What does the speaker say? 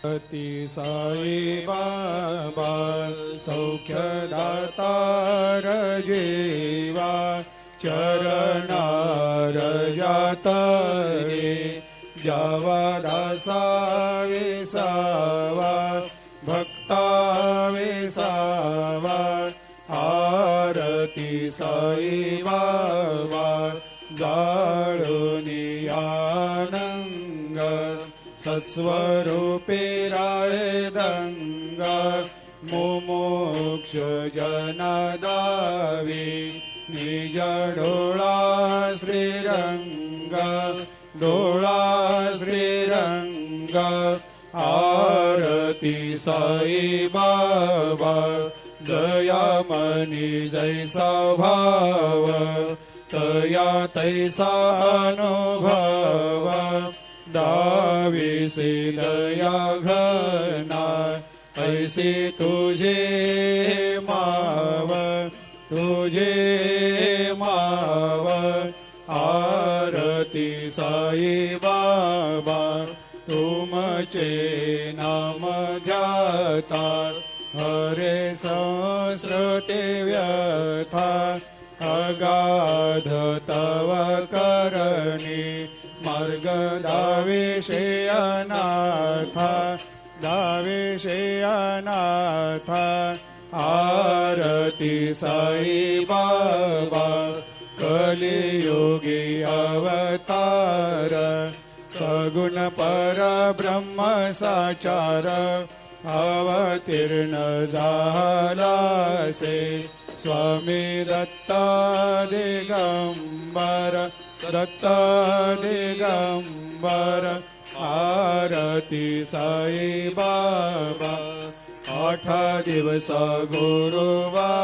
ती साई बाबा सौख्यदातार जीवा चरणार जातरे जावा दासा विसावा भक्ता विसावा आरती साई बाबा जाळुनी आनंग सत्स्वरूपे राय दंग मुमुक्ष जनदावी निज डोळा श्रीरंग डोळा श्रीरंग आरती साई बाबा दयामनी जैसा भाव तया तैसा अनुभव दाविसे दया घना ऐसे तुझे माव तुझे माव आरती साई बाबा तुमचे नाम ध्याता हरे संस्कृते व्यथा अगाध तव करणी मार्ग दाविषे अनाथा दाविषे अनाथा आरती साई बाबा कलियुगी अवतार सगुण परब्रह्म साचार अवतीर्ण झालासे स्वामी दत्ता दिगंबर दत्ता दिगंबर आरती साई बाबा 8 दिवस गुरुवार